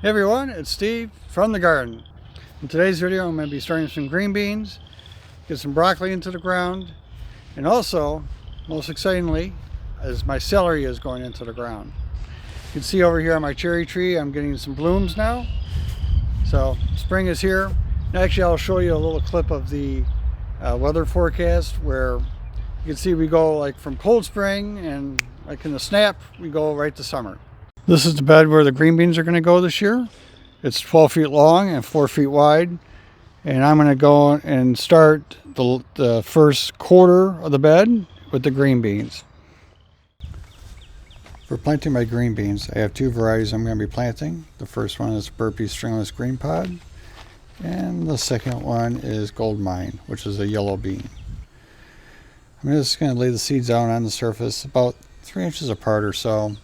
Hey everyone, it's Steve from the garden. In today's video I'm going to be starting some green beans, get some broccoli into the ground, and also, most excitingly, as my celery is going into the ground. You can see over here on my cherry tree I'm getting some blooms now. So spring is here. And actually I'll show you a little clip of the weather forecast where you can see we go like from cold spring and like in the snap we go right to summer. This is the bed where the green beans are going to go this year. It's 12 feet long and 4 feet wide. And I'm going to go and start the first quarter of the bed with the green beans. For planting my green beans, I have two varieties I'm going to be planting. The first one is Burpee Stringless Green Pod. And the second one is Gold Mine, which is a yellow bean. I'm just going to lay the seeds out on the surface about 3 inches apart or so.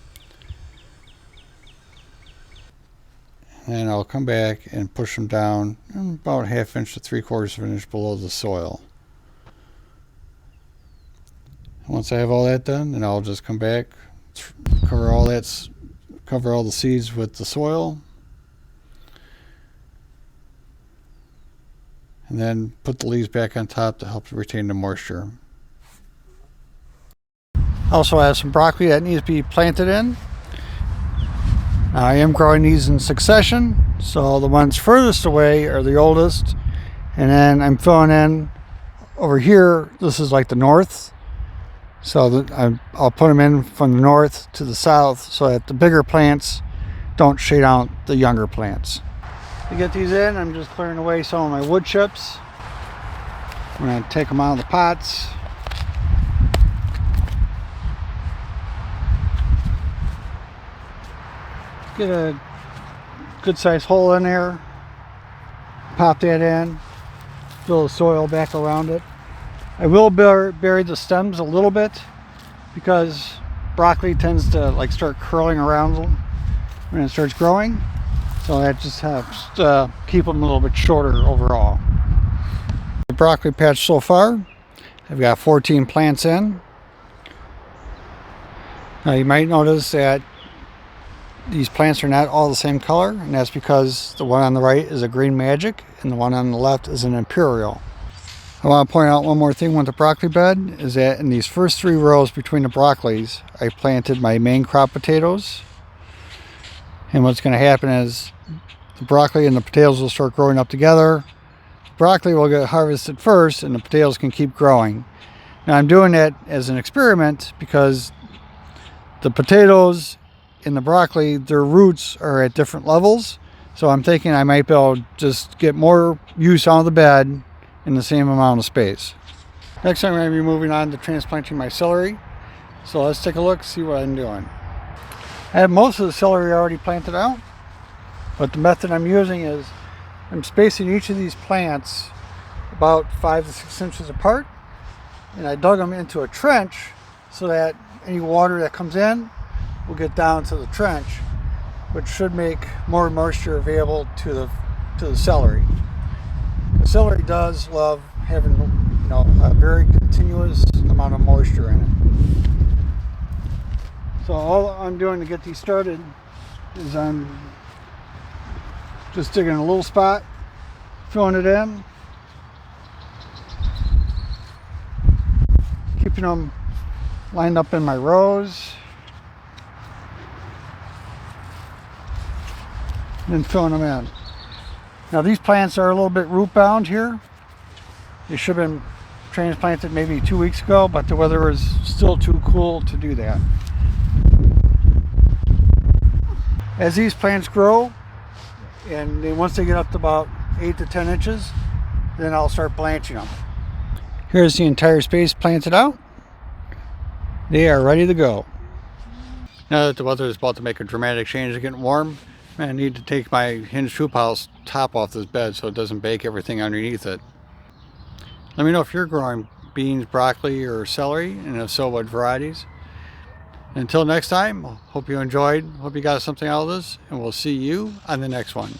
And I'll come back and push them down about 1/2 inch to 3/4 of an inch below the soil. Once I have all that done, then I'll just come back, cover all the seeds with the soil, and then put the leaves back on top to help retain the moisture. I also have some broccoli that needs to be planted in. I am growing these in succession, so the ones furthest away are the oldest, and then I'm filling in over here. This is like the north, so I'll put them in from the north to the south so that the bigger plants don't shade out the younger plants. To get these in, I'm just clearing away some of my wood chips. I'm going to take them out of the pots. Get a good sized hole in there, pop that in, fill the soil back around it. I will bury the stems a little bit because broccoli tends to like start curling around when it starts growing, so that just helps to keep them a little bit shorter overall. The broccoli patch so far, I've got 14 plants in. Now you might notice that these plants are not all the same color, and that's because the one on the right is a Green Magic and the one on the left is an Imperial. I want to point out one more thing with the broccoli bed is that in these first 3 rows between the broccolis, I planted my main crop potatoes. And what's going to happen is the broccoli and the potatoes will start growing up together. Broccoli will get harvested first and the potatoes can keep growing. Now I'm doing that as an experiment because the potatoes and the broccoli, their roots are at different levels, so I'm thinking I might be able to just get more use out of the bed in the same amount of space. Next I'm going to be moving on to transplanting my celery, so let's take a look, see what I'm doing. I have most of the celery already planted out, but the method I'm using is I'm spacing each of these plants about 5 to 6 inches apart, and I dug them into a trench so that any water that comes in will get down to the trench, which should make more moisture available to the celery. The celery does love having, a very continuous amount of moisture in it. So all I'm doing to get these started is I'm just digging a little spot, filling it in, keeping them lined up in my rows, and then filling them in. Now these plants are a little bit root bound here. They should have been transplanted maybe 2 weeks ago, but the weather is still too cool to do that. As these plants grow, and once they get up to about 8 to 10 inches, then I'll start blanching them. Here's the entire space planted out. They are ready to go. Now that the weather is about to make a dramatic change, it's getting warm, I need to take my hinged hoop house top off this bed so it doesn't bake everything underneath it. Let me know if you're growing beans, broccoli, or celery, and if so, what varieties. Until next time, hope you enjoyed, hope you got something out of this, and we'll see you on the next one.